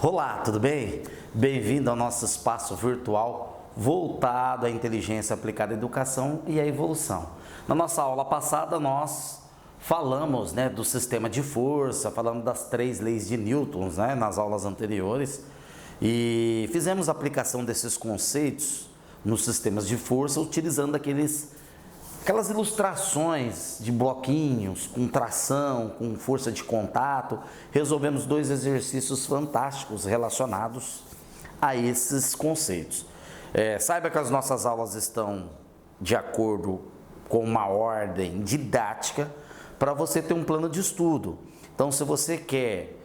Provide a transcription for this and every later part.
Olá, tudo bem? Bem-vindo ao nosso espaço virtual voltado à inteligência aplicada à educação e à evolução. Na nossa aula passada nós falamos do sistema de força, falamos das 3 leis de Newton nas aulas anteriores e fizemos a aplicação desses conceitos nos sistemas de força utilizando aquelas ilustrações de bloquinhos, com tração, com força de contato. Resolvemos 2 exercícios fantásticos relacionados a esses conceitos. Saiba que as nossas aulas estão de acordo com uma ordem didática para você ter um plano de estudo. Então, se você quer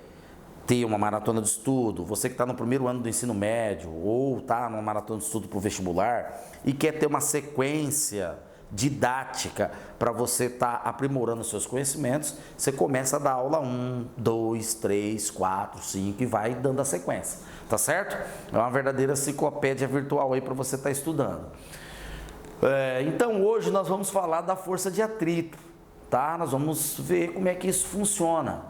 ter uma maratona de estudo, você que está no primeiro ano do ensino médio ou está numa maratona de estudo para o vestibular e quer ter uma sequência didática para você estar aprimorando os seus conhecimentos, você começa a dar aula 1, 2, 3, 4, 5 e vai dando a sequência, tá certo? É uma verdadeira enciclopédia virtual aí para você estar estudando. Então hoje nós vamos falar da força de atrito, tá? Nós vamos ver como é que isso funciona,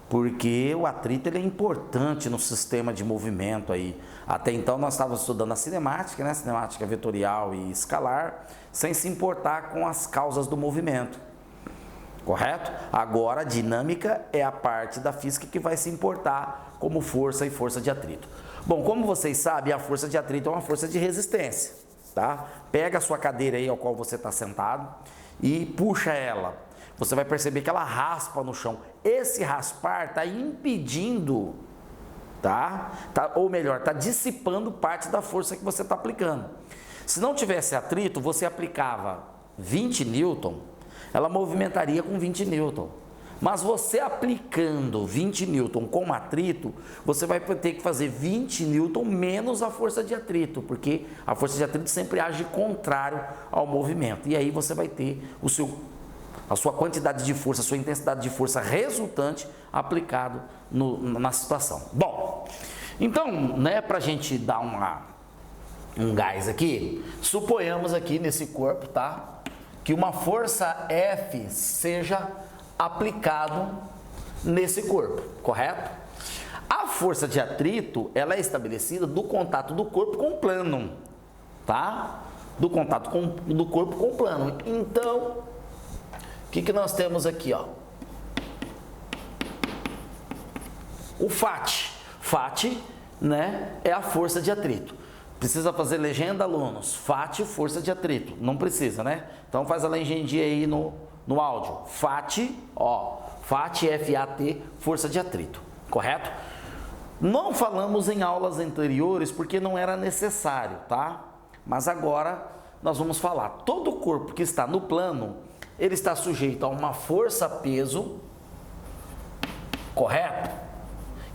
porque o atrito ele é importante no sistema de movimento aí. Até então nós estávamos estudando a cinemática, cinemática vetorial e escalar, sem se importar com as causas do movimento, correto? Agora a dinâmica é a parte da física que vai se importar como força e força de atrito. Bom, como vocês sabem, a força de atrito é uma força de resistência, tá? Pega a sua cadeira aí ao qual você está sentado e puxa ela. Você vai perceber que ela raspa no chão. Esse raspar está impedindo, ou melhor, está dissipando parte da força que você está aplicando. Se não tivesse atrito, você aplicava 20 newton, ela movimentaria com 20 newton. Mas você aplicando 20 newton com atrito, você vai ter que fazer 20 newton menos a força de atrito, porque a força de atrito sempre age contrário ao movimento. E aí você vai ter a sua quantidade de força, a sua intensidade de força resultante aplicado na situação. Bom, então, para a gente dar um gás aqui, suponhamos aqui nesse corpo, que uma força F seja aplicado nesse corpo, correto? A força de atrito, ela é estabelecida do contato do corpo com o plano, do contato do corpo com o plano. Então, o que nós temos aqui, o FAT. FAT, é a força de atrito. Precisa fazer legenda, alunos? FAT, força de atrito. Não precisa, Então faz a legenda aí no áudio. FAT, FAT, F-A-T, força de atrito. Correto? Não falamos em aulas anteriores porque não era necessário, Mas agora nós vamos falar. Todo corpo que está no plano, ele está sujeito a uma força-peso, correto?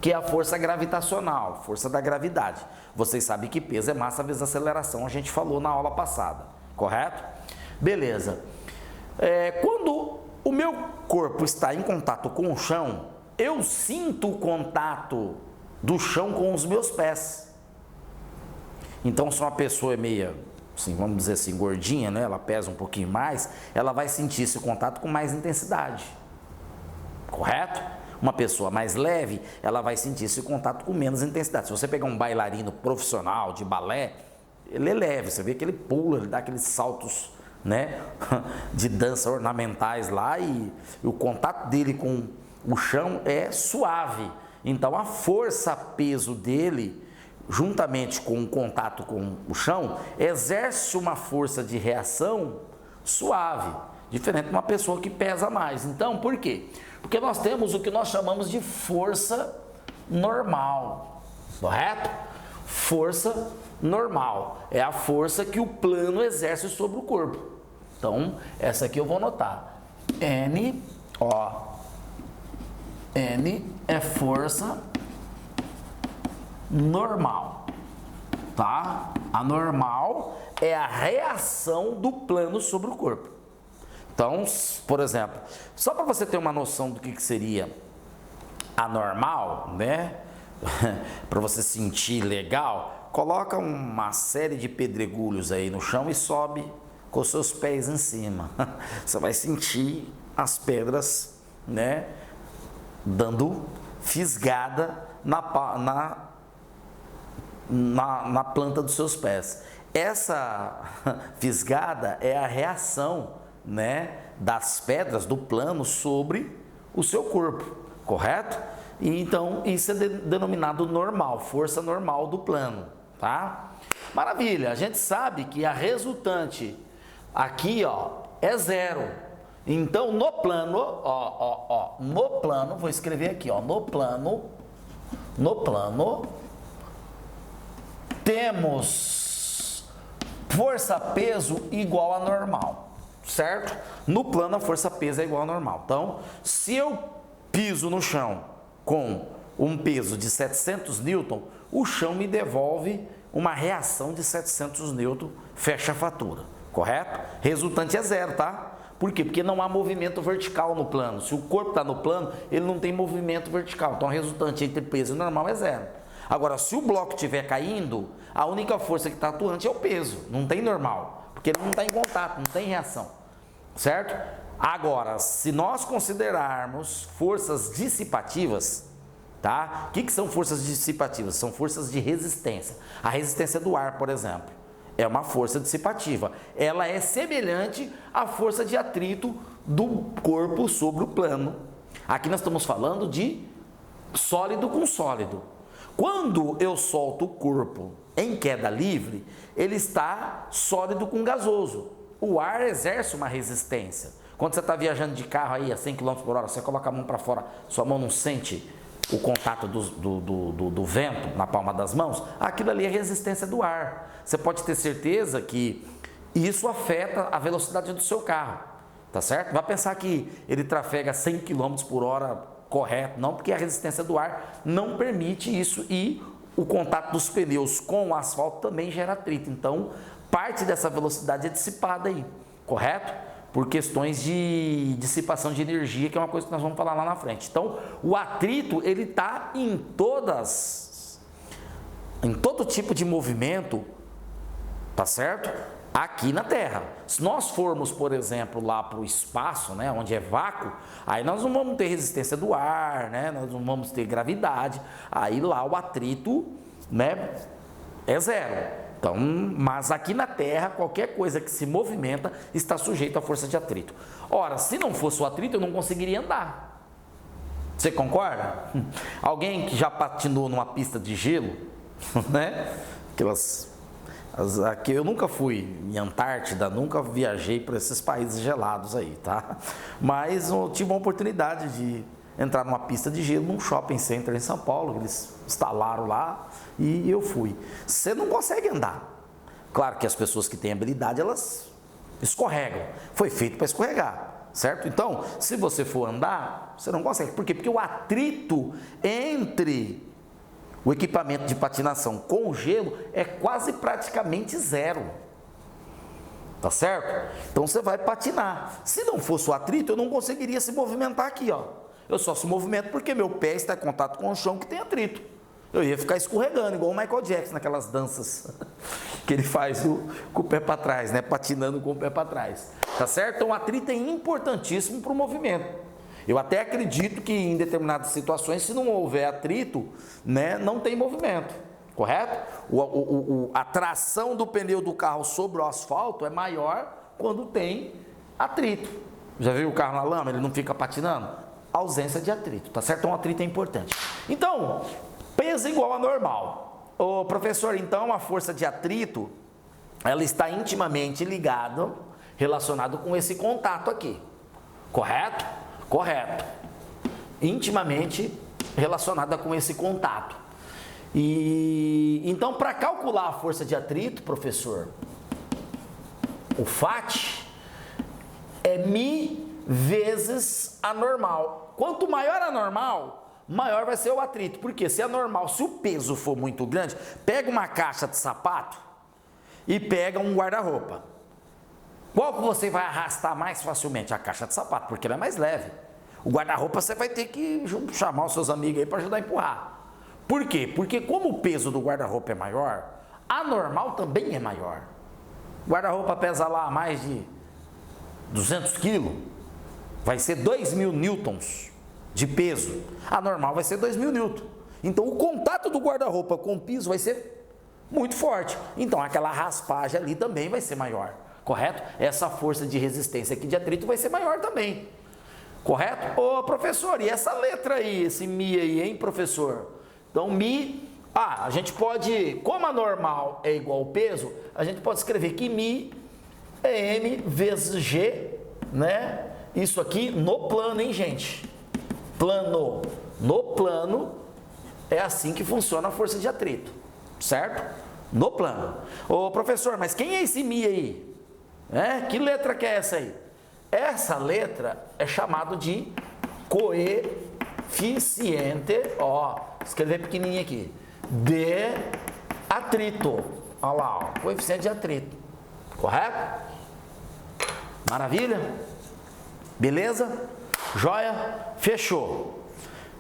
Que é a força gravitacional, força da gravidade. Vocês sabem que peso é massa vezes aceleração, a gente falou na aula passada, correto? Beleza. Quando o meu corpo está em contato com o chão, eu sinto o contato do chão com os meus pés. Então, se uma pessoa é meia, vamos dizer assim, gordinha, ela pesa um pouquinho mais, ela vai sentir esse contato com mais intensidade, correto? Uma pessoa mais leve, ela vai sentir esse contato com menos intensidade. Se você pegar um bailarino profissional de balé, ele é leve, você vê que ele pula, ele dá aqueles saltos, de dança ornamentais lá e o contato dele com o chão é suave. Então a força-peso dele, juntamente com o contato com o chão, exerce uma força de reação suave, diferente de uma pessoa que pesa mais. Então, por quê? Porque nós temos o que nós chamamos de força normal, correto? Força normal é a força que o plano exerce sobre o corpo. Então, essa aqui eu vou anotar. N é força normal, A normal é a reação do plano sobre o corpo. Então, por exemplo, só para você ter uma noção do que seria anormal, para você sentir legal, coloca uma série de pedregulhos aí no chão e sobe com os seus pés em cima. Você vai sentir as pedras, dando fisgada na planta dos seus pés. Essa fisgada é a reação, né, das pedras do plano sobre o seu corpo, correto? E então isso é denominado normal, força normal do plano, tá? Maravilha, a gente sabe que a resultante aqui, ó, é zero. Então no plano, no plano, vou escrever aqui, ó, no plano temos força-peso igual a normal, certo? No plano a força-peso é igual a normal. Então, se eu piso no chão com um peso de 700 newton, o chão me devolve uma reação de 700 newton, fecha a fatura, correto? Resultante é zero, tá? Por quê? Porque não há movimento vertical no plano. Se o corpo está no plano, ele não tem movimento vertical. Então, a resultante entre peso e normal é zero. Agora, se o bloco estiver caindo, a única força que está atuante é o peso. Não tem normal, porque ele não está em contato, não tem reação. Certo? Agora, se nós considerarmos forças dissipativas, tá? O que são forças dissipativas? São forças de resistência. A resistência do ar, por exemplo, é uma força dissipativa. Ela é semelhante à força de atrito do corpo sobre o plano. Aqui nós estamos falando de sólido com sólido. Quando eu solto o corpo em queda livre, ele está sólido com gasoso. O ar exerce uma resistência. Quando você está viajando de carro aí a 100 km por hora, você coloca a mão para fora, sua mão não sente o contato do vento na palma das mãos, aquilo ali é resistência do ar. Você pode ter certeza que isso afeta a velocidade do seu carro, tá certo? Vai pensar que ele trafega 100 km por hora correto, não, porque a resistência do ar não permite isso e o contato dos pneus com o asfalto também gera atrito. Então, parte dessa velocidade é dissipada aí, correto? Por questões de dissipação de energia, que é uma coisa que nós vamos falar lá na frente. Então, o atrito, ele está em todo tipo de movimento, tá certo? Aqui na Terra. Se nós formos, por exemplo, lá para o espaço, né, onde é vácuo, aí nós não vamos ter resistência do ar, né, nós não vamos ter gravidade, aí lá o atrito, né, é zero. Então, mas aqui na Terra, qualquer coisa que se movimenta está sujeito à força de atrito. Ora, se não fosse o atrito, eu não conseguiria andar. Você concorda? Alguém que já patinou numa pista de gelo, né? Aqui eu nunca fui em Antártida, nunca viajei para esses países gelados aí, tá? Mas eu tive uma oportunidade de entrar numa pista de gelo num shopping center em São Paulo, eles instalaram lá e eu fui. Você não consegue andar. Claro que as pessoas que têm habilidade, elas escorregam. Foi feito para escorregar, certo? Então, se você for andar, você não consegue. Por quê? Porque o atrito entre o equipamento de patinação com o gelo é quase praticamente zero. Tá certo? Então você vai patinar. Se não fosse o atrito, eu não conseguiria se movimentar aqui, ó. Eu só se movimento porque meu pé está em contato com o chão que tem atrito. Eu ia ficar escorregando, igual o Michael Jackson, naquelas danças que ele faz com o pé para trás, né? Patinando com o pé para trás. Tá certo? Então o atrito é importantíssimo para o movimento. Eu até acredito que em determinadas situações, se não houver atrito, né, não tem movimento. Correto? A tração do pneu do carro sobre o asfalto é maior quando tem atrito. Já viu o carro na lama? Ele não fica patinando? Ausência de atrito, tá certo? Então, o atrito é importante. Então, peso igual a normal. Ô, professor, então a força de atrito, ela está intimamente ligada, relacionado com esse contato aqui. Correto? Correto. Intimamente relacionada com esse contato. E então, para calcular a força de atrito, professor, o FAT é μ vezes a normal. Quanto maior a normal, maior vai ser o atrito. Porque se a normal, se o peso for muito grande, pega uma caixa de sapato e pega um guarda-roupa. Qual que você vai arrastar mais facilmente? A caixa de sapato, porque ela é mais leve. O guarda-roupa você vai ter que chamar os seus amigos aí para ajudar a empurrar. Por quê? Porque como o peso do guarda-roupa é maior, a normal também é maior. O guarda-roupa pesa lá mais de 200 quilos, vai ser 2.000 newtons de peso. A normal vai ser 2.000 newtons. Então o contato do guarda-roupa com o piso vai ser muito forte. Então aquela raspagem ali também vai ser maior, correto? Essa força de resistência aqui de atrito vai ser maior também, correto? Ô professor, e essa letra aí, esse Mi aí, hein, professor? Então Mi, a gente pode, como a normal é igual ao peso, a gente pode escrever que Mi é M vezes G, né? Isso aqui no plano, hein, gente? Plano. No plano é assim que funciona a força de atrito, certo? No plano. Ô professor, mas quem é esse Mi aí? Que letra que é essa aí? Essa letra é chamado de coeficiente, escrever pequenininho aqui, de atrito. Olha lá, coeficiente de atrito, correto? Maravilha? Beleza? Joia? Fechou.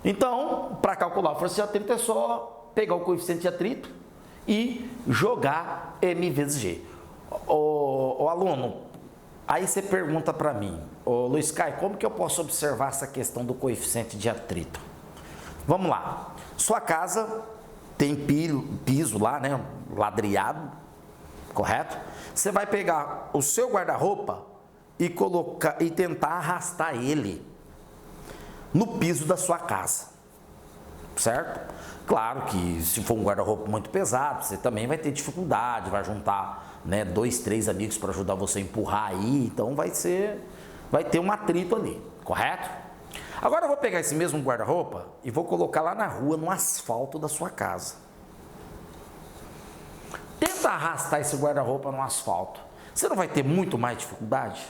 Então, para calcular a força de atrito é só pegar o coeficiente de atrito e jogar M vezes G. O aluno, aí você pergunta para mim, Luiz Caio, como que eu posso observar essa questão do coeficiente de atrito? Vamos lá. Sua casa tem piso lá, né? Ladrilhado, correto? Você vai pegar o seu guarda-roupa e tentar arrastar ele no piso da sua casa, certo? Claro que se for um guarda-roupa muito pesado, você também vai ter dificuldade, vai juntar, né, 2, 3 amigos para ajudar você a empurrar aí, então vai ter um atrito ali, correto? Agora eu vou pegar esse mesmo guarda-roupa e vou colocar lá na rua, no asfalto da sua casa. Tenta arrastar esse guarda-roupa no asfalto. Você não vai ter muito mais dificuldade?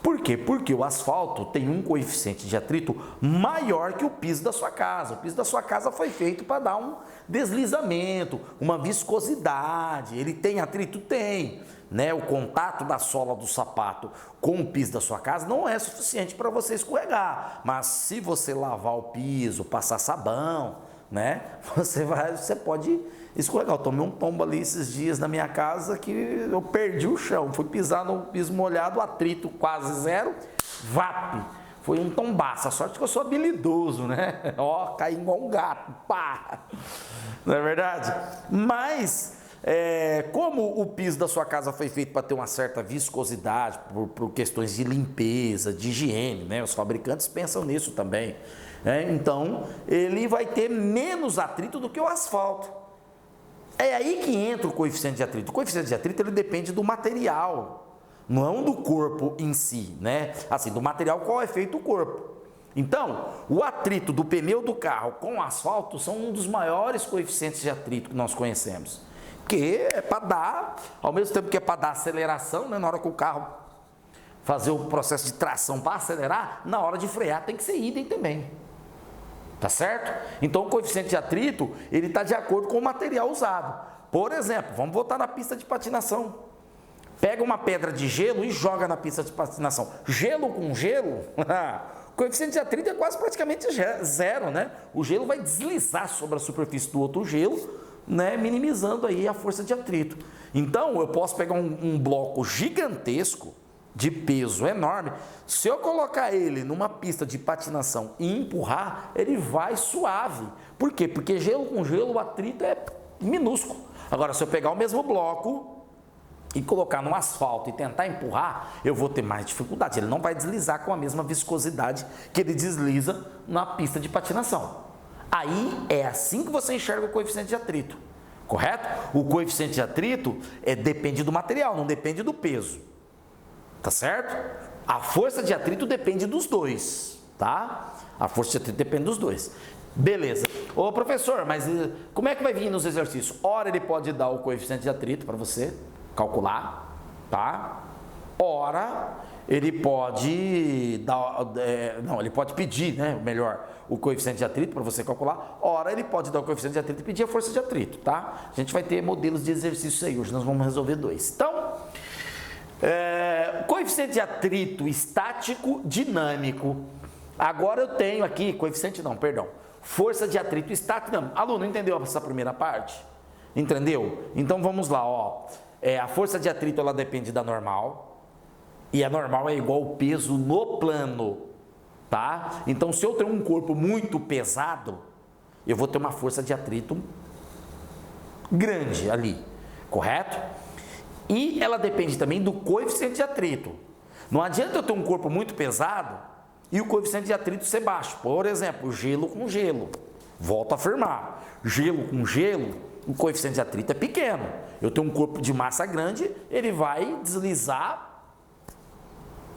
Por quê? Porque o asfalto tem um coeficiente de atrito maior que o piso da sua casa. O piso da sua casa foi feito para dar um deslizamento, uma viscosidade. Ele tem atrito? Tem. Né? O contato da sola do sapato com o piso da sua casa não é suficiente para você escorregar. Mas se você lavar o piso, passar sabão, né? Você pode escorregar. Eu tomei um tombo ali esses dias na minha casa que eu perdi o chão. Fui pisar no piso molhado, atrito quase zero, vape. Foi um tombaço. A sorte que eu sou habilidoso, né? Caí igual um gato. Pá! Não é verdade? Mas, como o piso da sua casa foi feito para ter uma certa viscosidade, por questões de limpeza, de higiene, né? Os fabricantes pensam nisso também. Então, ele vai ter menos atrito do que o asfalto. É aí que entra o coeficiente de atrito. O coeficiente de atrito ele depende do material, não do corpo em si, né? Assim, do material qual é feito o corpo. Então, o atrito do pneu do carro com o asfalto são um dos maiores coeficientes de atrito que nós conhecemos. Que é para dar, ao mesmo tempo que é para dar aceleração, né? Na hora que o carro fazer o processo de tração para acelerar, na hora de frear tem que ser idem também. Tá certo? Então o coeficiente de atrito, ele está de acordo com o material usado. Por exemplo, vamos voltar na pista de patinação. Pega uma pedra de gelo e joga na pista de patinação. Gelo com gelo, o coeficiente de atrito é quase praticamente zero, né? O gelo vai deslizar sobre a superfície do outro gelo, né? Minimizando aí a força de atrito. Então eu posso pegar um bloco gigantesco, de peso enorme, se eu colocar ele numa pista de patinação e empurrar, ele vai suave. Por quê? Porque gelo com gelo o atrito é minúsculo. Agora, se eu pegar o mesmo bloco e colocar no asfalto e tentar empurrar, eu vou ter mais dificuldade. Ele não vai deslizar com a mesma viscosidade que ele desliza na pista de patinação. Aí é assim que você enxerga o coeficiente de atrito, correto? O coeficiente de atrito depende do material, não depende do peso. Tá certo? A força de atrito depende dos dois, tá? A força de atrito depende dos dois. Beleza. Ô professor, mas como é que vai vir nos exercícios? Ora ele pode dar o coeficiente de atrito para você calcular, tá? Ora ele pode dar, ele pode pedir, né? Melhor, o coeficiente de atrito para você calcular. Ora ele pode dar o coeficiente de atrito e pedir a força de atrito, tá? A gente vai ter modelos de exercícios aí. Hoje nós vamos resolver 2. Então, coeficiente de atrito estático dinâmico. Agora eu tenho aqui, força de atrito estático dinâmico. Aluno, entendeu essa primeira parte? Entendeu? Então vamos lá, a força de atrito ela depende da normal, e a normal é igual ao peso no plano, tá? Então se eu tenho um corpo muito pesado, eu vou ter uma força de atrito grande ali, correto? E ela depende também do coeficiente de atrito. Não adianta eu ter um corpo muito pesado e o coeficiente de atrito ser baixo. Por exemplo, gelo com gelo. Volto a afirmar, gelo com gelo, o coeficiente de atrito é pequeno. Eu tenho um corpo de massa grande, ele vai deslizar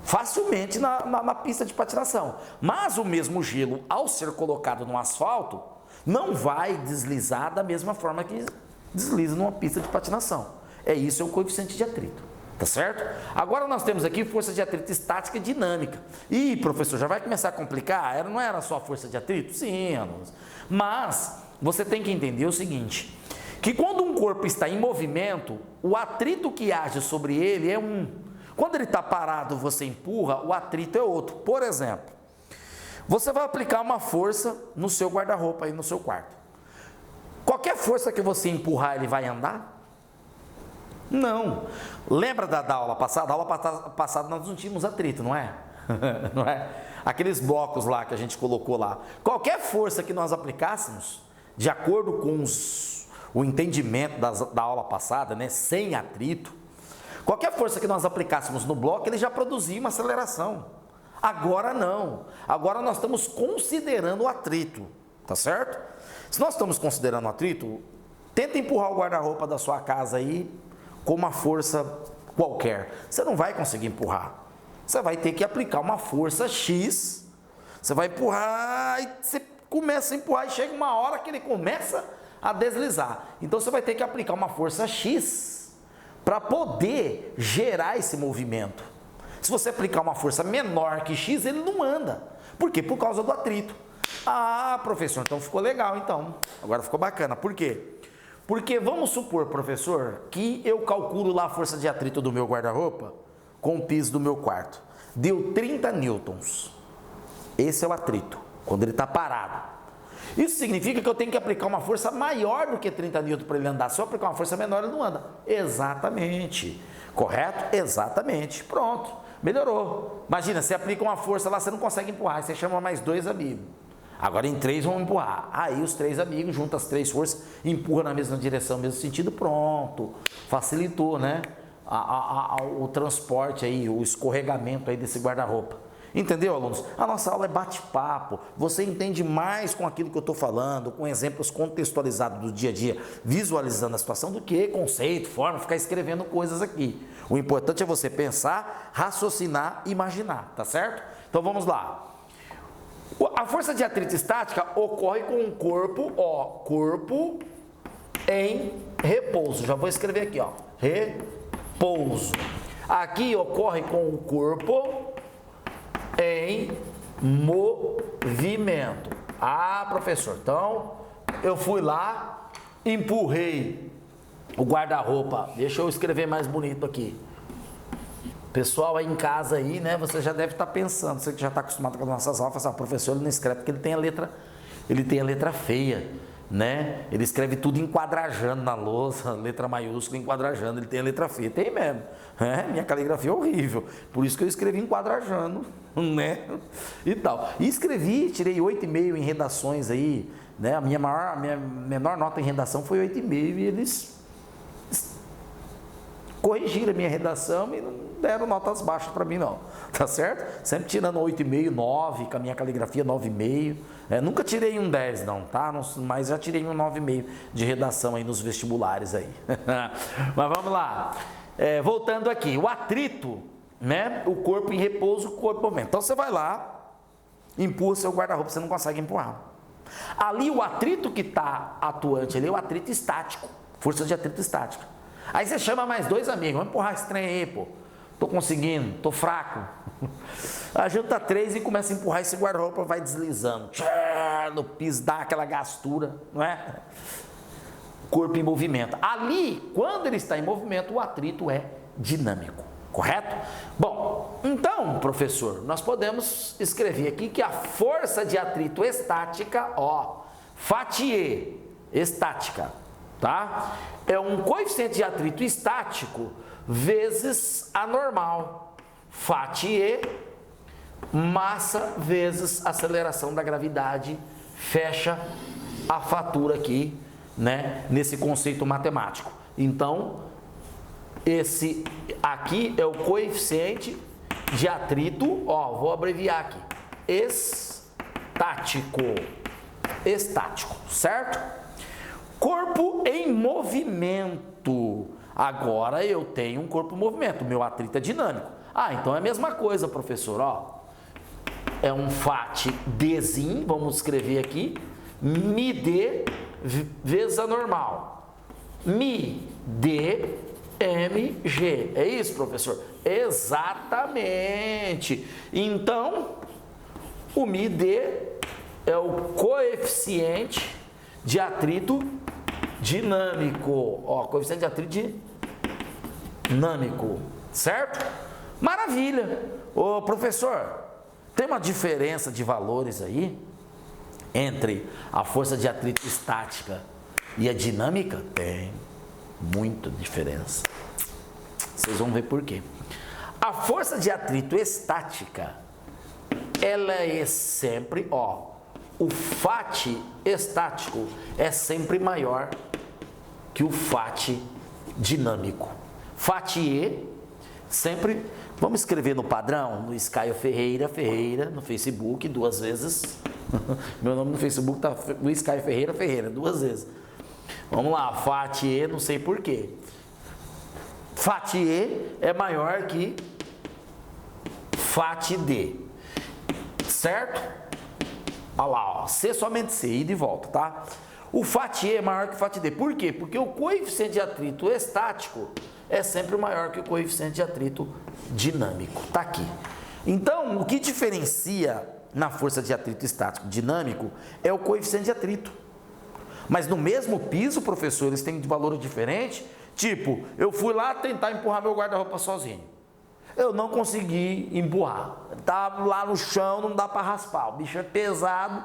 facilmente na pista de patinação. Mas o mesmo gelo, ao ser colocado no asfalto, não vai deslizar da mesma forma que desliza numa pista de patinação. Isso é o coeficiente de atrito, tá certo? Agora nós temos aqui força de atrito estática e dinâmica. Ih, professor, já vai começar a complicar? Não era só força de atrito? Sim, alunos. Mas você tem que entender o seguinte, que quando um corpo está em movimento, o atrito que age sobre ele é um. Quando ele está parado, você empurra, o atrito é outro. Por exemplo, você vai aplicar uma força no seu guarda-roupa aí no seu quarto. Qualquer força que você empurrar, ele vai andar? Não. Lembra da aula passada? A aula passada nós não tínhamos atrito, não é? Não é? Aqueles blocos lá que a gente colocou lá. Qualquer força que nós aplicássemos, de acordo com o entendimento da aula passada, né, sem atrito, qualquer força que nós aplicássemos no bloco, ele já produzia uma aceleração. Agora não. Agora nós estamos considerando o atrito, tá certo? Se nós estamos considerando o atrito, tenta empurrar o guarda-roupa da sua casa aí com uma força qualquer. Você não vai conseguir empurrar. Você vai ter que aplicar uma força X. Você vai empurrar e você começa a empurrar e chega uma hora que ele começa a deslizar. Então você vai ter que aplicar uma força X para poder gerar esse movimento. Se você aplicar uma força menor que X, ele não anda. Por quê? Por causa do atrito. Ah, professor, então ficou legal então. Agora ficou bacana. Por quê? Porque vamos supor, professor, que eu calculo lá a força de atrito do meu guarda-roupa com o piso do meu quarto. Deu 30 newtons. Esse é o atrito, quando ele está parado. Isso significa que eu tenho que aplicar uma força maior do que 30 newtons para ele andar. Se eu aplicar uma força menor, ele não anda. Exatamente. Correto? Exatamente. Pronto. Melhorou. Imagina, você aplica uma força lá, você não consegue empurrar. Aí você chama mais 2 amigos. Agora em 3 vão empurrar. Aí os 3 amigos juntam as 3 forças, empurram na mesma direção, no mesmo sentido, pronto. Facilitou, né? O transporte aí, o escorregamento aí desse guarda-roupa. Entendeu, alunos? A nossa aula é bate-papo. Você entende mais com aquilo que eu estou falando, com exemplos contextualizados do dia a dia, visualizando a situação, do que conceito, forma, ficar escrevendo coisas aqui. O importante é você pensar, raciocinar, imaginar, tá certo? Então vamos lá. A força de atrito estática ocorre com o corpo, corpo em repouso. Já vou escrever aqui, repouso. Aqui ocorre com o corpo em movimento. Ah, professor, então eu fui lá, empurrei o guarda-roupa. Deixa eu escrever mais bonito aqui. Pessoal aí em casa aí, né, você já deve estar pensando, você que já está acostumado com as nossas aulas, o professor ele não escreve porque ele tem a letra feia, né? Ele escreve tudo enquadrajando na lousa, letra maiúscula enquadrajando, ele tem a letra feia, tem mesmo, minha caligrafia é horrível, por isso que eu escrevi enquadrajando, né? E tal. E escrevi, tirei 8,5 em redações aí, né? A minha menor nota em redação foi 8,5 e eles corrigiram a minha redação e não deram notas baixas para mim não, tá certo? Sempre tirando 8,5, 9, com a minha caligrafia 9,5, nunca tirei um 10 não, tá? Mas já tirei um 9,5 de redação aí nos vestibulares aí. Mas vamos lá, voltando aqui, o atrito, né? O corpo em repouso, o corpo em movimento. Então você vai lá, empurra seu guarda-roupa, você não consegue empurrar. Ali o atrito que está atuante ali é o atrito estático, força de atrito estática. Aí você chama mais 2 amigos, vamos empurrar esse trem aí, pô. Tô conseguindo, tô fraco. Aí junta 3 e começa a empurrar esse guarda-roupa, vai deslizando. No piso, dá aquela gastura, não é? Corpo em movimento. Ali, quando ele está em movimento, o atrito é dinâmico, correto? Bom, então, professor, nós podemos escrever aqui que a força de atrito estática, Fattier, estática, tá? É um coeficiente de atrito estático vezes a normal. Fattier, massa vezes aceleração da gravidade. Fecha a fatura aqui né, nesse conceito matemático. Então, esse aqui é o coeficiente de atrito, ó, vou abreviar aqui, estático, certo? Corpo em movimento. Agora eu tenho um corpo em movimento, meu atrito é dinâmico. Ah, então é a mesma coisa, professor, ó. É um FAT Dzinho, vamos escrever aqui, MD vezes a normal. MD MG. É isso, professor? Exatamente. Então, o MD é o coeficiente de atrito dinâmico. Ó, coeficiente de atrito dinâmico, certo? Maravilha. Ô, professor, tem uma diferença de valores aí entre a força de atrito estática e a dinâmica? Tem muita diferença. Vocês vão ver por quê. A força de atrito estática, ela é sempre, ó, o FAT estático é sempre maior que o FAT dinâmico. FAT-E sempre, vamos escrever no padrão, no Sky Ferreira, no Facebook, 2 vezes. Meu nome no Facebook tá no Sky Ferreira, 2 vezes. Vamos lá, FAT-E, não sei por quê. FAT-E é maior que FAT-D, certo? Olha lá, ó, C somente C, ida e volta, tá? O FAT-E é maior que o FAT-D, por quê? Porque o coeficiente de atrito estático é sempre maior que o coeficiente de atrito dinâmico, tá aqui. Então, o que diferencia na força de atrito estático dinâmico é o coeficiente de atrito. Mas no mesmo piso, professor, eles têm valores diferentes. Tipo, eu fui lá tentar empurrar meu guarda-roupa sozinho. Eu não consegui empurrar. Tá lá no chão, não dá para raspar. O bicho é pesado,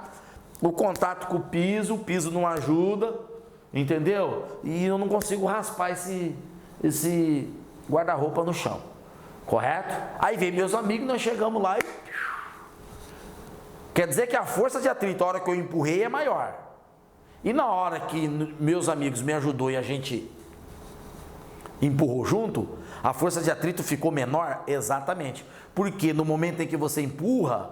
o contato com o piso não ajuda, entendeu? E eu não consigo raspar esse guarda-roupa no chão. Correto? Aí vem meus amigos, nós chegamos lá e... Quer dizer que a força de atrito, a hora que eu empurrei, é maior. E na hora que meus amigos me ajudou e a gente empurrou junto, a força de atrito ficou menor? Exatamente. Porque no momento em que você empurra,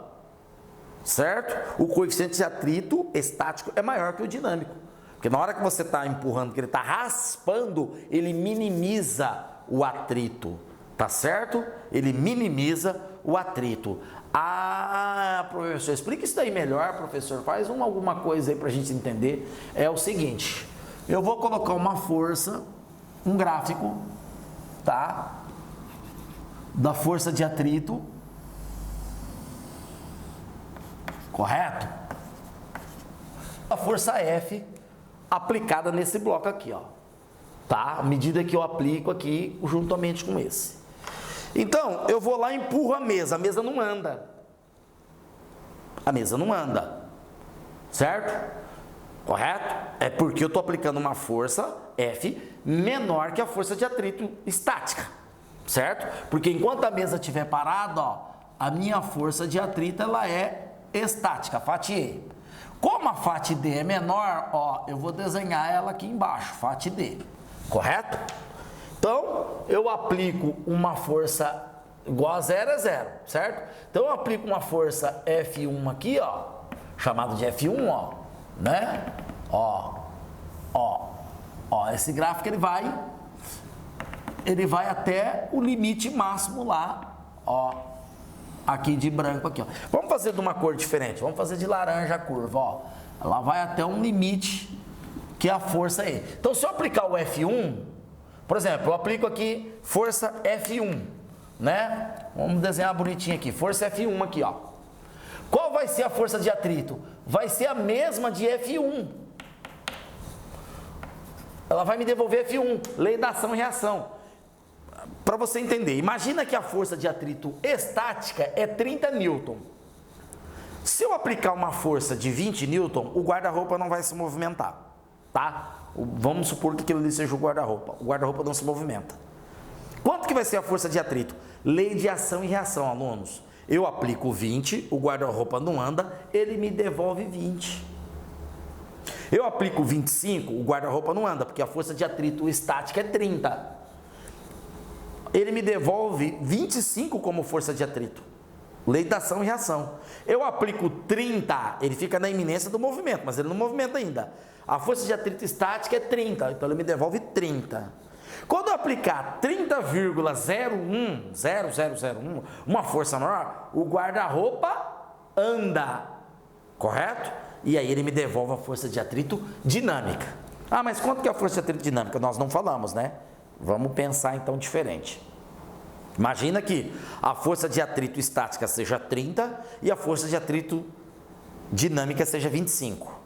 certo? O coeficiente de atrito estático é maior que o dinâmico. Porque na hora que você está empurrando, que ele está raspando, ele minimiza o atrito. Tá certo? Ele minimiza o atrito. Ah, professor, explica isso daí melhor, professor. Faz alguma coisa aí para a gente entender. É o seguinte, eu vou colocar uma força, um gráfico, tá? Da força de atrito, correto? A força F aplicada nesse bloco aqui, ó, tá? À medida que eu aplico aqui juntamente com esse. Então, eu vou lá e empurro a mesa não anda. A mesa não anda, certo? Correto? É porque eu estou aplicando uma força F menor que a força de atrito estática, certo? Porque enquanto a mesa estiver parada, ó, a minha força de atrito ela é estática, FAT-E. Como a FAT-D é menor, ó, eu vou desenhar ela aqui embaixo, FAT-D, correto? Então, eu aplico uma força igual a 0 é 0, certo? Então, eu aplico uma força F1 aqui, ó, chamado de F1, ó, né? Ó, esse gráfico ele vai até o limite máximo lá, ó, aqui de branco aqui, ó. Vamos fazer de uma cor diferente, vamos fazer de laranja a curva, ó. Ela vai até um limite que é a força E. Então, se eu aplicar o F1, por exemplo, eu aplico aqui força F1, né? Vamos desenhar bonitinho aqui, força F1 aqui, ó. Qual vai ser a força de atrito? Vai ser a mesma de F1. Ela vai me devolver F1, lei da ação e reação. Para você entender, imagina que a força de atrito estática é 30 newton. Se eu aplicar uma força de 20 newton, o guarda-roupa não vai se movimentar, tá? Vamos supor que aquilo ali seja o guarda-roupa. O guarda-roupa não se movimenta. Quanto que vai ser a força de atrito? Lei de ação e reação, alunos. Eu aplico 20, o guarda-roupa não anda, ele me devolve 20. Eu aplico 25, o guarda-roupa não anda, porque a força de atrito estática é 30. Ele me devolve 25 como força de atrito. Lei da ação e reação. Eu aplico 30, ele fica na iminência do movimento, mas ele não movimenta ainda. A força de atrito estática é 30, então ele me devolve 30. Quando eu aplicar 30,01, uma força maior, o guarda-roupa anda, correto? E aí ele me devolve a força de atrito dinâmica. Ah, mas quanto que é a força de atrito dinâmica? Nós não falamos, né? Vamos pensar então diferente. Imagina que a força de atrito estática seja 30 e a força de atrito dinâmica seja 25.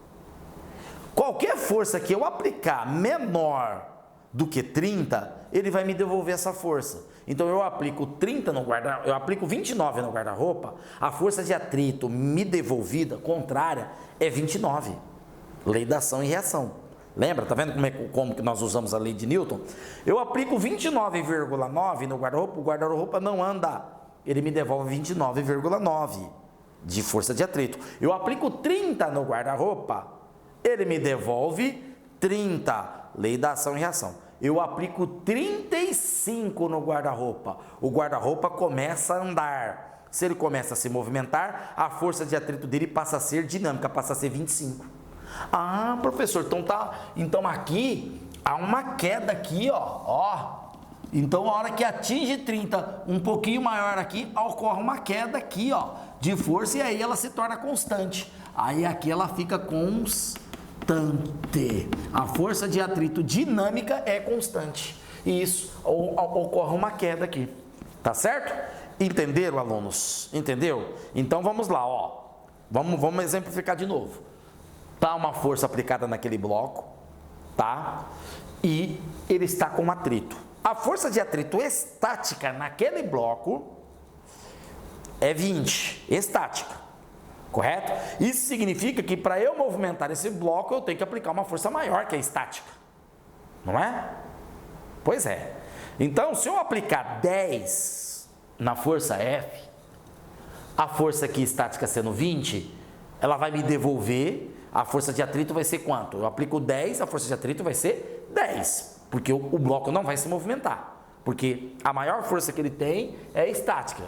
Qualquer força que eu aplicar menor do que 30, ele vai me devolver essa força. Então eu aplico 30 no guarda-roupa, eu aplico 29 no guarda-roupa, a força de atrito me devolvida, contrária, é 29. Lei da ação e reação. Lembra? Tá vendo como que nós usamos a lei de Newton? Eu aplico 29,9 no guarda-roupa, o guarda-roupa não anda. Ele me devolve 29,9 de força de atrito. Eu aplico 30 no guarda-roupa, ele me devolve 30. Lei da ação e reação. Eu aplico 35 no guarda-roupa. O guarda-roupa começa a andar. Se ele começa a se movimentar, a força de atrito dele passa a ser dinâmica, passa a ser 25. Ah, professor, então aqui há uma queda aqui, ó. Então a hora que atinge 30, um pouquinho maior aqui, ocorre uma queda aqui, ó, de força e aí ela se torna constante. Aí aqui ela fica constante. A força de atrito dinâmica é constante. E isso ocorre uma queda aqui. Tá certo? Entenderam, alunos? Entendeu? Então vamos lá, ó. Vamos exemplificar de novo. Tá uma força aplicada naquele bloco, tá? E ele está com atrito. A força de atrito estática naquele bloco é 20, estática, correto? Isso significa que para eu movimentar esse bloco eu tenho que aplicar uma força maior que a estática, não é? Pois é. Então, se eu aplicar 10 na força F, a força aqui estática sendo 20, ela vai me devolver. A força de atrito vai ser quanto? Eu aplico 10, a força de atrito vai ser 10, porque o bloco não vai se movimentar, porque a maior força que ele tem é estática,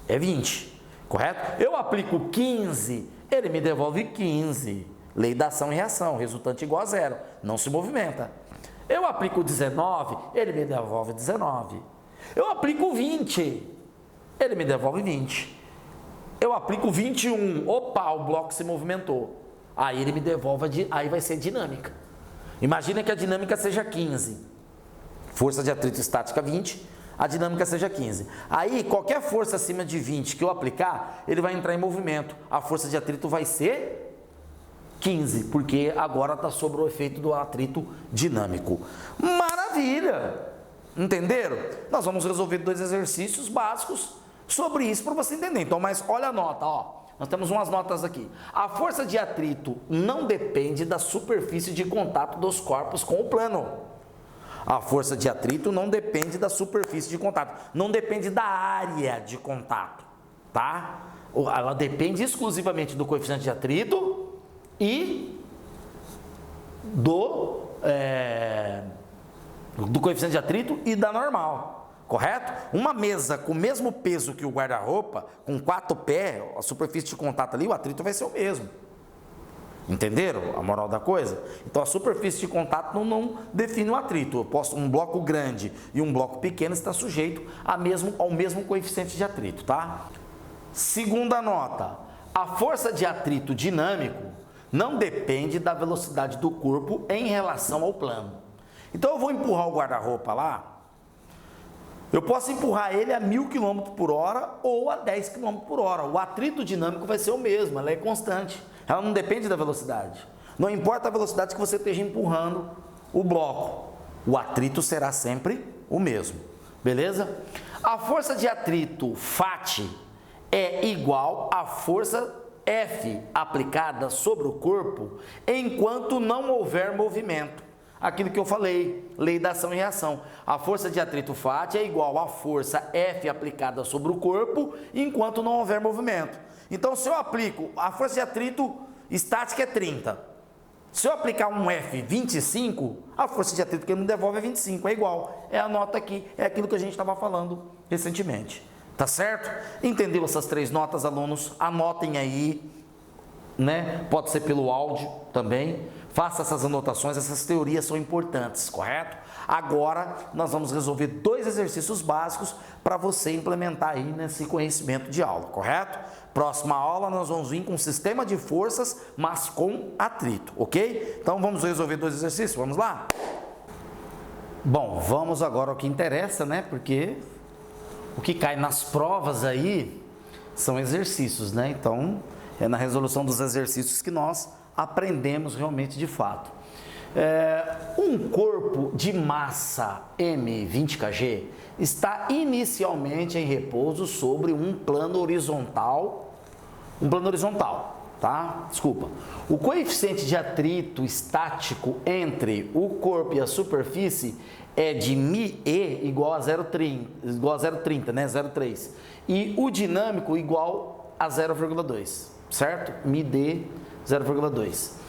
é 20, correto? Eu aplico 15, ele me devolve 15, lei da ação e reação, resultante igual a zero, não se movimenta. Eu aplico 19, ele me devolve 19. Eu aplico 20, ele me devolve 20. Eu aplico 21, opa, o bloco se movimentou. Aí ele me devolve, aí vai ser dinâmica. Imagina que a dinâmica seja 15. Força de atrito estática 20, a dinâmica seja 15. Aí qualquer força acima de 20 que eu aplicar, ele vai entrar em movimento. A força de atrito vai ser 15, porque agora está sob o efeito do atrito dinâmico. Maravilha! Entenderam? Nós vamos resolver 2 exercícios básicos sobre isso para você entender. Então, mas olha a nota, ó. Nós temos umas notas aqui. A força de atrito não depende da superfície de contato dos corpos com o plano. A força de atrito não depende da superfície de contato, não depende da área de contato, tá? Ela depende exclusivamente do coeficiente de atrito e do coeficiente de atrito e da normal. Correto? Uma mesa com o mesmo peso que o guarda-roupa, com 4 pés, a superfície de contato ali, o atrito vai ser o mesmo. Entenderam a moral da coisa? Então a superfície de contato não define o atrito. Eu posso, um bloco grande e um bloco pequeno está sujeito ao mesmo coeficiente de atrito, tá? Segunda nota, a força de atrito dinâmico não depende da velocidade do corpo em relação ao plano. Então eu vou empurrar o guarda-roupa lá. Eu posso empurrar ele a 1000 km por hora ou a 10 km por hora. O atrito dinâmico vai ser o mesmo, ela é constante. Ela não depende da velocidade. Não importa a velocidade que você esteja empurrando o bloco. O atrito será sempre o mesmo. Beleza? A força de atrito FAT é igual à força F aplicada sobre o corpo enquanto não houver movimento. Aquilo que eu falei, lei da ação e reação. A força de atrito FAT é igual à força F aplicada sobre o corpo enquanto não houver movimento. Então, se eu aplico, a força de atrito estática é 30. Se eu aplicar um F25, a força de atrito que ele me devolve é 25, é igual. É a nota aqui, é aquilo que a gente estava falando recentemente. Tá certo? Entendeu essas 3 notas, alunos? Anotem aí, né? Pode ser pelo áudio também. Faça essas anotações, essas teorias são importantes, correto? Agora, nós vamos resolver 2 exercícios básicos para você implementar aí nesse conhecimento de aula, correto? Próxima aula, nós vamos vir com sistema de forças, mas com atrito, ok? Então, vamos resolver 2 exercícios, vamos lá? Bom, vamos agora ao que interessa, né? Porque o que cai nas provas aí são exercícios, né? Então, é na resolução dos exercícios que nós aprendemos realmente de fato. Um corpo de massa M 20 kg está inicialmente em repouso sobre um plano horizontal, tá? Desculpa. O coeficiente de atrito estático entre o corpo e a superfície é de μe igual a 0,30, né? 0,3. E o dinâmico igual a 0,2, certo? μd 0,2.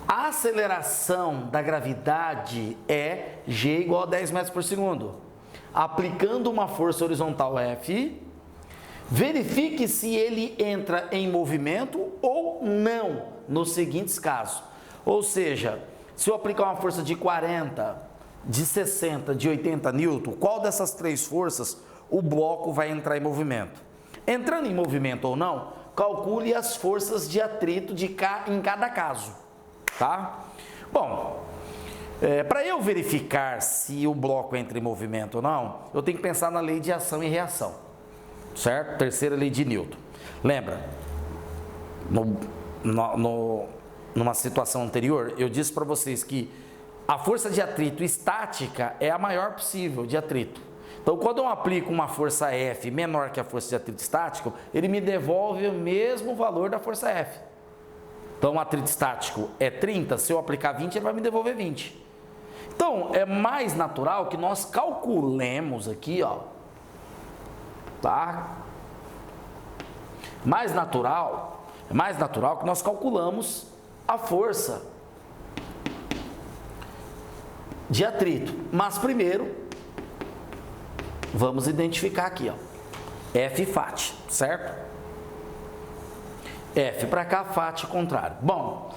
A aceleração da gravidade é g igual a 10 metros por segundo. Aplicando uma força horizontal F, verifique se ele entra em movimento ou não nos seguintes casos. Ou seja, se eu aplicar uma força de 40, de 60, de 80 newton, qual dessas 3 forças o bloco vai entrar em movimento? Entrando em movimento ou não, calcule as forças de atrito em cada caso, tá? Bom, para eu verificar se o bloco entra em movimento ou não, eu tenho que pensar na lei de ação e reação, certo? Terceira lei de Newton. Lembra? Numa situação anterior, eu disse para vocês que a força de atrito estática é a maior possível de atrito. Então, quando eu aplico uma força F menor que a força de atrito estático, ele me devolve o mesmo valor da força F. Então, o atrito estático é 30, se eu aplicar 20, ele vai me devolver 20. Então, é mais natural que nós calculemos aqui, ó, tá? Mais natural que nós calculamos a força de atrito. Mas primeiro, vamos identificar aqui, ó, F FAT, certo? F para cá, FAT contrário. Bom,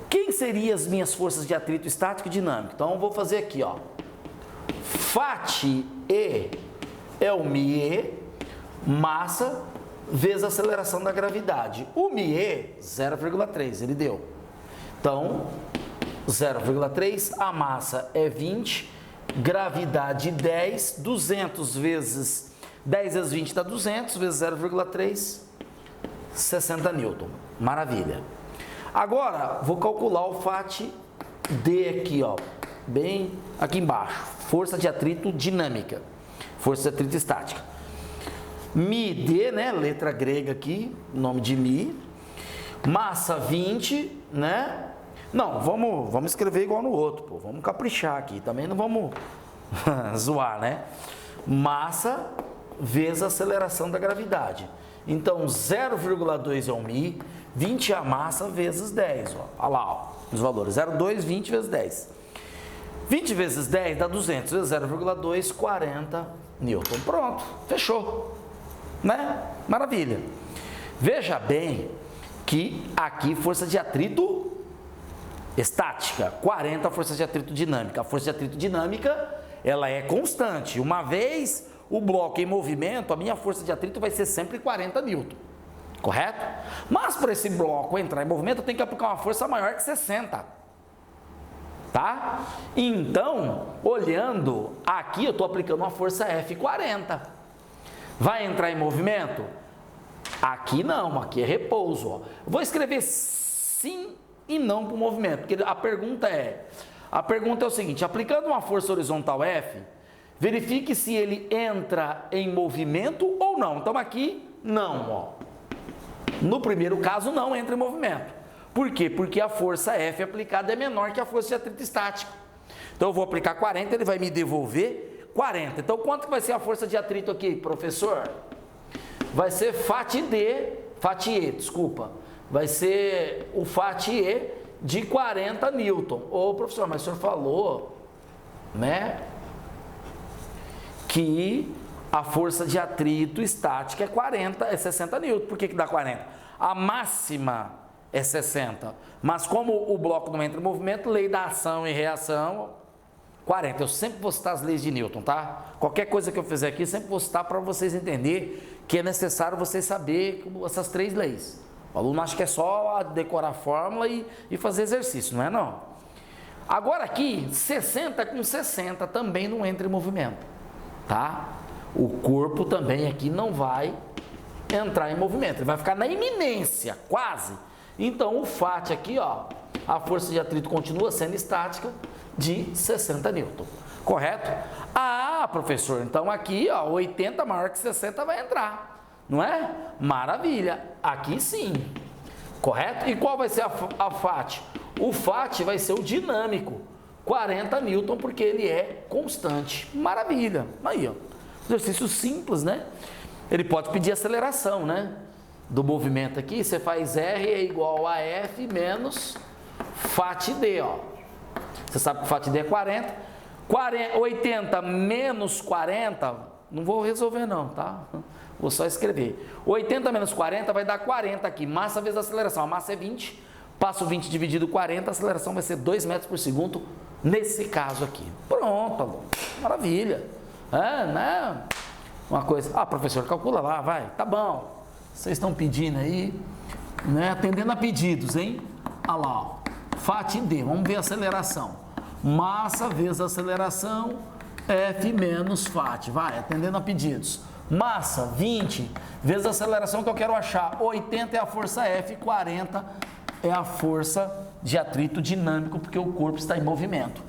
quem seriam as minhas forças de atrito estático e dinâmico? Então, eu vou fazer aqui, ó, FAT E é o μe, massa, vezes a aceleração da gravidade. O μe, 0,3, ele deu. Então, 0,3, a massa é 20, gravidade 10, 200 vezes 10 vezes 20 dá 200, vezes 0,3, 60 newton. Maravilha. Agora, vou calcular o FAT D aqui, ó, bem aqui embaixo. Força de atrito dinâmica, força de atrito estática. μ D, né, letra grega aqui, nome de μ. Massa 20, né? Não, vamos escrever igual no outro, pô. Vamos caprichar aqui. Também não vamos zoar, né? Massa vezes a aceleração da gravidade. Então, 0,2 é o μ, 20 é a massa vezes 10, ó. Olha lá, ó, os valores. 0,2, 20 vezes 10. 20 vezes 10 dá 200, vezes 0,2, 40 newton. Pronto, fechou. Né? Maravilha. Veja bem que aqui força de atrito estática, 40 força de atrito dinâmica. A força de atrito dinâmica, ela é constante. Uma vez o bloco em movimento, a minha força de atrito vai ser sempre 40 newton. Correto? Mas para esse bloco entrar em movimento, eu tenho que aplicar uma força maior que 60. Tá? Então, olhando aqui, eu estou aplicando uma força F40. Vai entrar em movimento? Aqui não, aqui é repouso. Ó. Vou escrever sim e não para o movimento, porque a pergunta é o seguinte: aplicando uma força horizontal F, verifique se ele entra em movimento ou não. Então aqui não, ó. No primeiro caso não entra em movimento. Por quê? Porque a força F aplicada é menor que a força de atrito estático. Então eu vou aplicar 40, ele vai me devolver 40. Então quanto que vai ser a força de atrito aqui, professor? Vai ser FAT E, vai ser o FAT E, de 40 newton. Ô professor, mas o senhor falou, né, que a força de atrito estática é 60 newton. Por que dá 40? A máxima é 60. Mas como o bloco não entra em movimento, lei da ação e reação, 40. Eu sempre vou citar as leis de Newton, tá? Qualquer coisa que eu fizer aqui, sempre vou citar para vocês entenderem que é necessário vocês saber essas 3 leis. O aluno acha que é só decorar a fórmula e fazer exercício, não é não? Agora aqui, 60 com 60 também não entra em movimento, tá? O corpo também aqui não vai entrar em movimento, ele vai ficar na iminência, quase. Então o FAT aqui, ó, a força de atrito continua sendo estática de 60 newton, correto? Ah, professor, então aqui, ó, 80 maior que 60 vai entrar, não é? Maravilha, aqui sim, correto? E qual vai ser a FAT? O FAT vai ser o dinâmico, 40 newton, porque ele é constante. Maravilha, aí, ó, exercício simples, né? Ele pode pedir aceleração, né? Do movimento aqui, você faz R é igual a F menos FAT-D, ó. Você sabe que FAT-D é 40. 80 menos 40, não vou resolver não, tá? Vou só escrever. 80 menos 40 vai dar 40 aqui, massa vezes aceleração. A massa é 20, passo 20 dividido 40, a aceleração vai ser 2 metros por segundo, nesse caso aqui. Pronto, aluno. Maravilha. É, né? Uma coisa, professor, calcula lá, vai, tá bom. Vocês estão pedindo aí, né? Atendendo a pedidos, hein? Olha lá, ó. FAT-D, vamos ver a aceleração. Massa vezes aceleração, F menos FAT, vai, atendendo a pedidos. Massa, 20, vezes a aceleração que eu quero achar, 80 é a força F, 40 é a força de atrito dinâmico, porque o corpo está em movimento.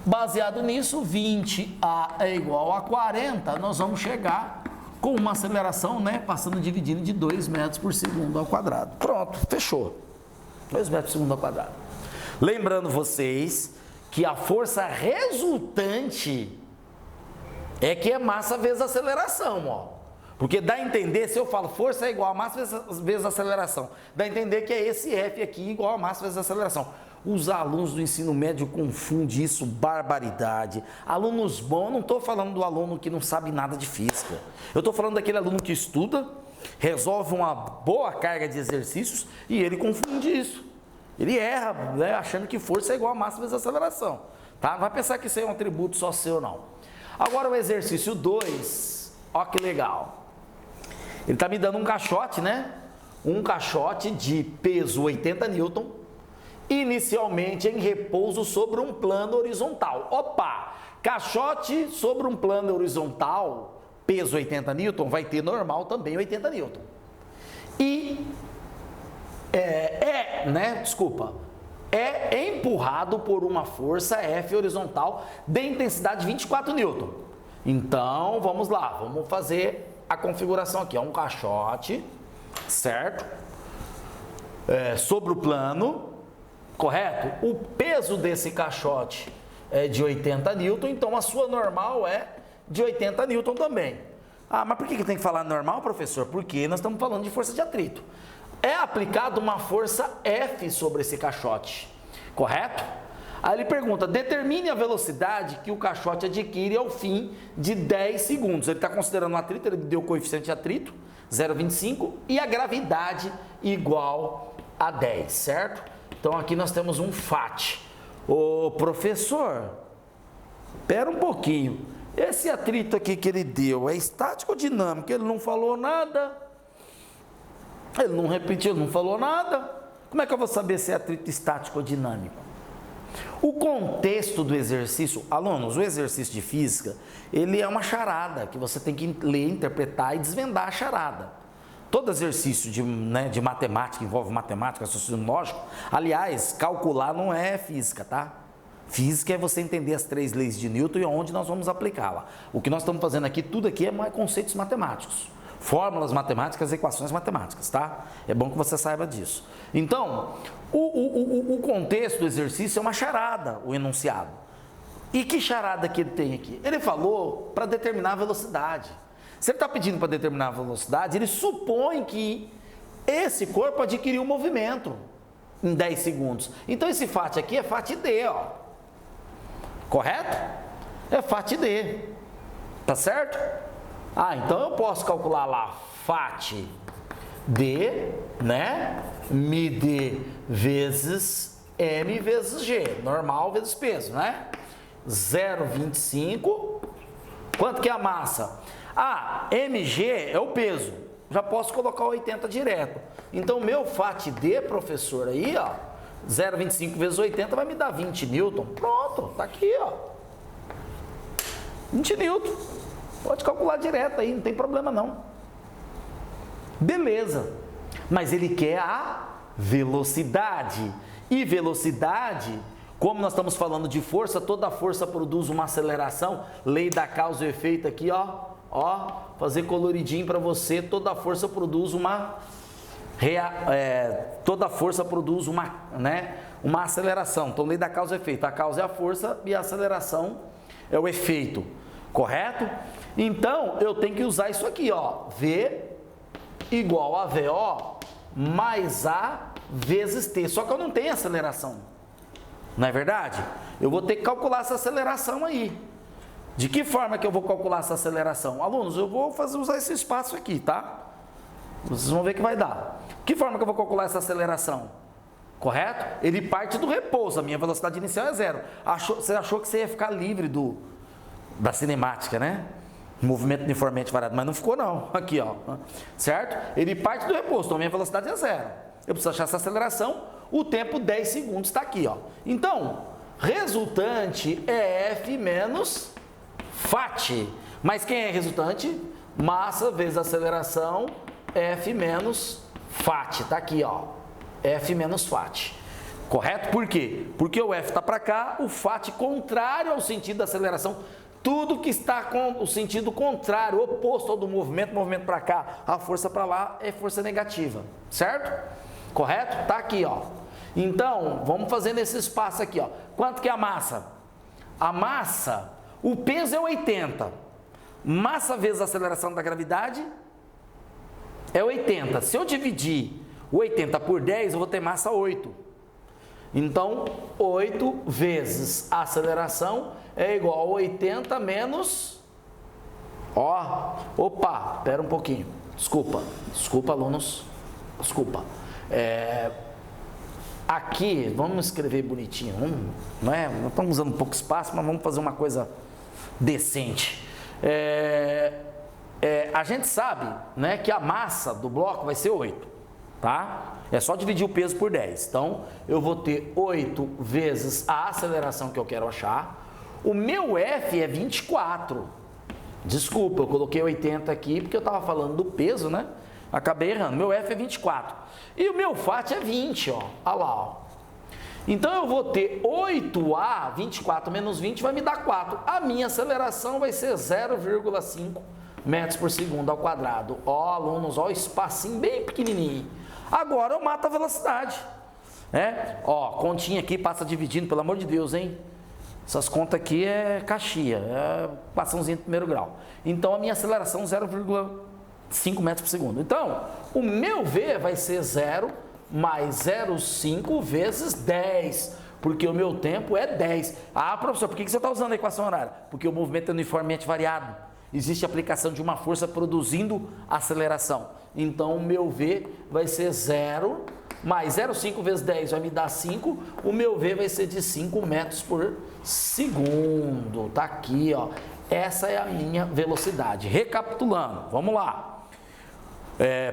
Baseado nisso, 20A é igual a 40, nós vamos chegar com uma aceleração, né, passando dividindo de 2 metros por segundo ao quadrado. Pronto, fechou. 2 metros por segundo ao quadrado. Lembrando vocês que a força resultante é que é massa vezes aceleração, ó. Porque dá a entender, se eu falo força é igual a massa vezes aceleração, dá a entender que é esse F aqui igual a massa vezes aceleração. Os alunos do ensino médio confundem isso, barbaridade. Alunos bons, não estou falando do aluno que não sabe nada de física. Eu estou falando daquele aluno que estuda, resolve uma boa carga de exercícios e ele confunde isso. Ele erra, né, achando que força é igual a massa vezes aceleração. Tá? Não vai pensar que isso é um atributo só seu, não. Agora o exercício 2, ó que legal. Ele está me dando um caixote, né? Um caixote de peso 80 newton, inicialmente em repouso sobre um plano horizontal. Opa! Caixote sobre um plano horizontal, peso 80 newton, vai ter normal também 80 newton. E é empurrado por uma força F horizontal de intensidade 24 newton. Então, vamos lá, vamos fazer a configuração aqui. É um caixote, certo? Sobre o plano, correto? O peso desse caixote é de 80 newton, então a sua normal é de 80 newton também. Mas por que tem que falar normal, professor? Porque nós estamos falando de força de atrito. É aplicada uma força F sobre esse caixote, correto? Aí ele pergunta, determine a velocidade que o caixote adquire ao fim de 10 segundos. Ele está considerando o atrito, ele deu o coeficiente de atrito, 0,25, e a gravidade igual a 10, certo? Então aqui nós temos um FAT. Ô professor, espera um pouquinho. Esse atrito aqui que ele deu é estático ou dinâmico? Ele não falou nada. Ele não repetiu, não falou nada. Como é que eu vou saber se é atrito estático ou dinâmico? O contexto do exercício, alunos, o exercício de física, ele é uma charada, que você tem que ler, interpretar e desvendar a charada. Todo exercício de matemática, envolve matemática, raciocínio lógico. Aliás, calcular não é física, tá? Física é você entender as 3 leis de Newton e onde nós vamos aplicá-la. O que nós estamos fazendo aqui, tudo aqui é conceitos matemáticos. Fórmulas matemáticas, equações matemáticas, tá? É bom que você saiba disso. Então, o contexto do exercício é uma charada, o enunciado. E que charada que ele tem aqui? Ele falou para determinar a velocidade. Se ele está pedindo para determinar a velocidade, ele supõe que esse corpo adquiriu movimento. em 10 segundos. Então esse FAT aqui é FAT D, ó. Correto? É FAT D. Tá certo? Ah, então eu posso calcular lá FAT D, né? MD vezes M vezes G. Normal vezes peso, né? 0,25. Quanto que é a massa? Ah, MG é o peso. Já posso colocar 80 direto. Então, meu FAT D, professor, aí, ó, 0,25 vezes 80 vai me dar 20 newton. Pronto, tá aqui, ó. 20 newton. Pode calcular direto aí, não tem problema não. Beleza. Mas ele quer a velocidade. E velocidade, como nós estamos falando de força, toda força produz uma aceleração. Lei da causa e efeito aqui, ó. Ó, fazer coloridinho para você. Toda força produz uma uma aceleração. Então, lei da causa e efeito. A causa é a força e a aceleração é o efeito. Correto? Então, eu tenho que usar isso aqui, ó. V igual a VO mais A vezes T. Só que eu não tenho aceleração. Não é verdade? Eu vou ter que calcular essa aceleração aí. De que forma que eu vou calcular essa aceleração? Alunos, eu vou usar esse espaço aqui, tá? Vocês vão ver que vai dar. Que forma que eu vou calcular essa aceleração? Correto? Ele parte do repouso. A minha velocidade inicial é 0. Você achou que você ia ficar livre da cinemática, né? Movimento uniformemente variado, mas não ficou não. Aqui, ó. Certo? Ele parte do repouso. Então, a minha velocidade é 0. Eu preciso achar essa aceleração. O tempo 10 segundos está aqui, ó. Então, resultante é F menos FAT. Mas quem é resultante? Massa vezes aceleração, F menos FAT. Tá aqui, ó. F menos FAT. Correto? Por quê? Porque o F está para cá, o FAT contrário ao sentido da aceleração. Tudo que está com o sentido contrário, oposto ao do movimento para cá, a força para lá é força negativa. Certo? Correto? Tá aqui, ó. Então, vamos fazer nesse espaço aqui, ó. Quanto que é a massa? A massa, o peso é 80. Massa vezes a aceleração da gravidade é 80. Se eu dividir o 80 por 10, eu vou ter massa 8. Então, 8 vezes a aceleração é igual a 80 menos... Opa, espera um pouquinho. Desculpa, alunos. Desculpa. Aqui, vamos escrever bonitinho, não é? Nós estamos usando pouco espaço, mas vamos fazer uma coisa decente. A gente sabe, né, que a massa do bloco vai ser 8, tá? É só dividir o peso por 10. Então, eu vou ter 8 vezes a aceleração que eu quero achar. O meu F é 24. Desculpa, eu coloquei 80 aqui porque eu estava falando do peso, né? Acabei errando. Meu F é 24. E o meu FAT é 20, ó. Olha lá, ó. Então, eu vou ter 8A, 24 menos 20 vai me dar 4. A minha aceleração vai ser 0,5 metros por segundo ao quadrado. Ó, alunos, ó, o espacinho bem pequenininho. Agora eu mato a velocidade. Ó, continha aqui, passa dividindo, pelo amor de Deus, hein? Essas contas aqui é caixia, é equaçãozinha de primeiro grau. Então, a minha aceleração 0,5 metros por segundo. Então, o meu V vai ser 0 mais 0,5 vezes 10, porque o meu tempo é 10. Ah, professor, por que você está usando a equação horária? Porque o movimento é uniformemente variado. Existe a aplicação de uma força produzindo aceleração. Então, o meu V vai ser 0 mais 0,5 vezes 10 vai me dar 5. O meu V vai ser de 5 metros por segundo. Tá aqui, ó. Essa é a minha velocidade. Recapitulando, vamos lá.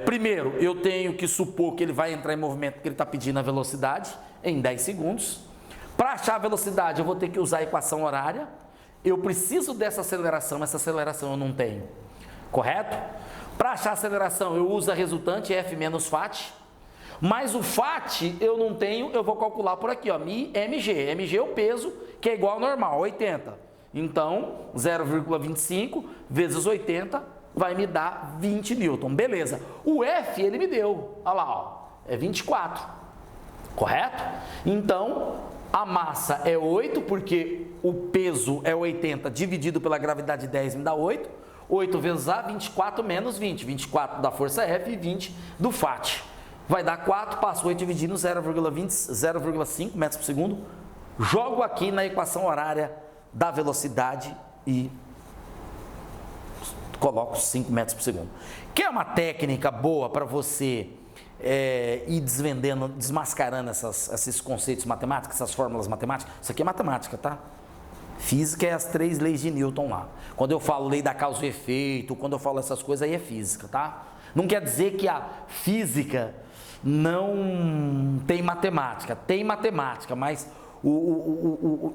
Primeiro, eu tenho que supor que ele vai entrar em movimento porque ele está pedindo a velocidade em 10 segundos. Para achar a velocidade, eu vou ter que usar a equação horária. Eu preciso dessa aceleração, essa aceleração eu não tenho. Correto? Para achar a aceleração, eu uso a resultante F menos FAT. Mas o FAT eu não tenho, eu vou calcular por aqui, ó, MG. MG é o peso, que é igual ao normal, 80. Então, 0,25 vezes 80 vai me dar 20 newton. Beleza. O F ele me deu, olha lá, ó, é 24. Correto? Então, a massa é 8, porque o peso é 80 dividido pela gravidade 10 me dá 8. 8 vezes A, 24 menos 20. 24 da força F e 20 do FAT. vai dar 4, passo 8 dividindo 0,5 metros por segundo. Jogo aqui na equação horária da velocidade e coloco 5 metros por segundo. Quer uma técnica boa para você ir desvendando, desmascarando esses conceitos matemáticos, essas fórmulas matemáticas? Isso aqui é matemática, tá? Física é as 3 leis de Newton lá. Quando eu falo lei da causa e efeito, quando eu falo essas coisas, aí é física, tá? Não quer dizer que a física não tem matemática. Tem matemática, mas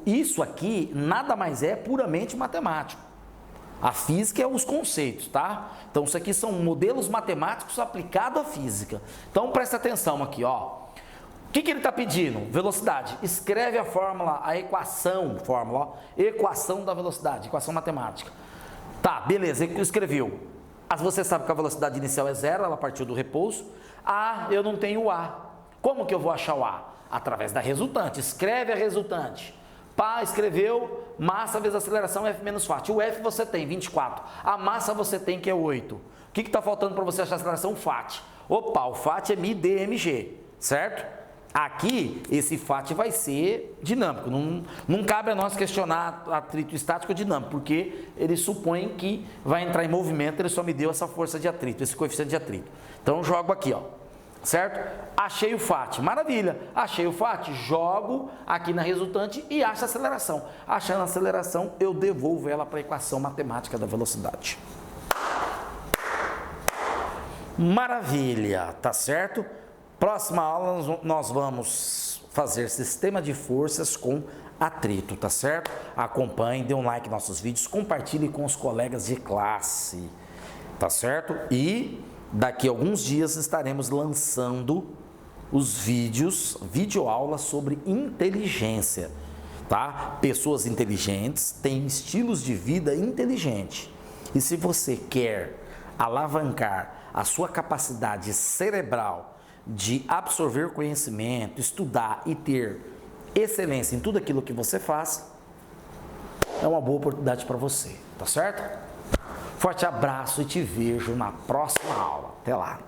isso aqui nada mais é puramente matemático. A física é os conceitos, tá? Então isso aqui são modelos matemáticos aplicados à física. Então presta atenção aqui, ó. O que ele está pedindo? Velocidade. Escreve a fórmula, a equação da velocidade, equação matemática. Tá, beleza, escreveu. Você sabe que a velocidade inicial é 0, ela partiu do repouso. Eu não tenho o A. Como que eu vou achar o A? Através da resultante. Escreve a resultante. Escreveu, massa vezes aceleração, F menos φ. O F você tem, 24. A massa você tem, que é 8. O que está faltando para você achar a aceleração? φ. Opa, o φ é μdmg, certo? Aqui, esse φ vai ser dinâmico. Não cabe a nós questionar atrito estático ou dinâmico, porque ele supõe que vai entrar em movimento, ele só me deu essa força de atrito, esse coeficiente de atrito. Então, eu jogo aqui, ó. Certo? Achei o φ, maravilha, achei o φ, jogo aqui na resultante e acho a aceleração. Achando a aceleração, eu devolvo ela para a equação matemática da velocidade. Maravilha, tá certo? Próxima aula nós vamos fazer sistema de forças com atrito, tá certo? Acompanhe, dê um like nos nossos vídeos, compartilhe com os colegas de classe, tá certo? E daqui a alguns dias estaremos lançando os videoaulas sobre inteligência, tá? Pessoas inteligentes têm estilos de vida inteligente. E se você quer alavancar a sua capacidade cerebral de absorver conhecimento, estudar e ter excelência em tudo aquilo que você faz, é uma boa oportunidade para você, tá certo? Forte abraço e te vejo na próxima aula. Até lá!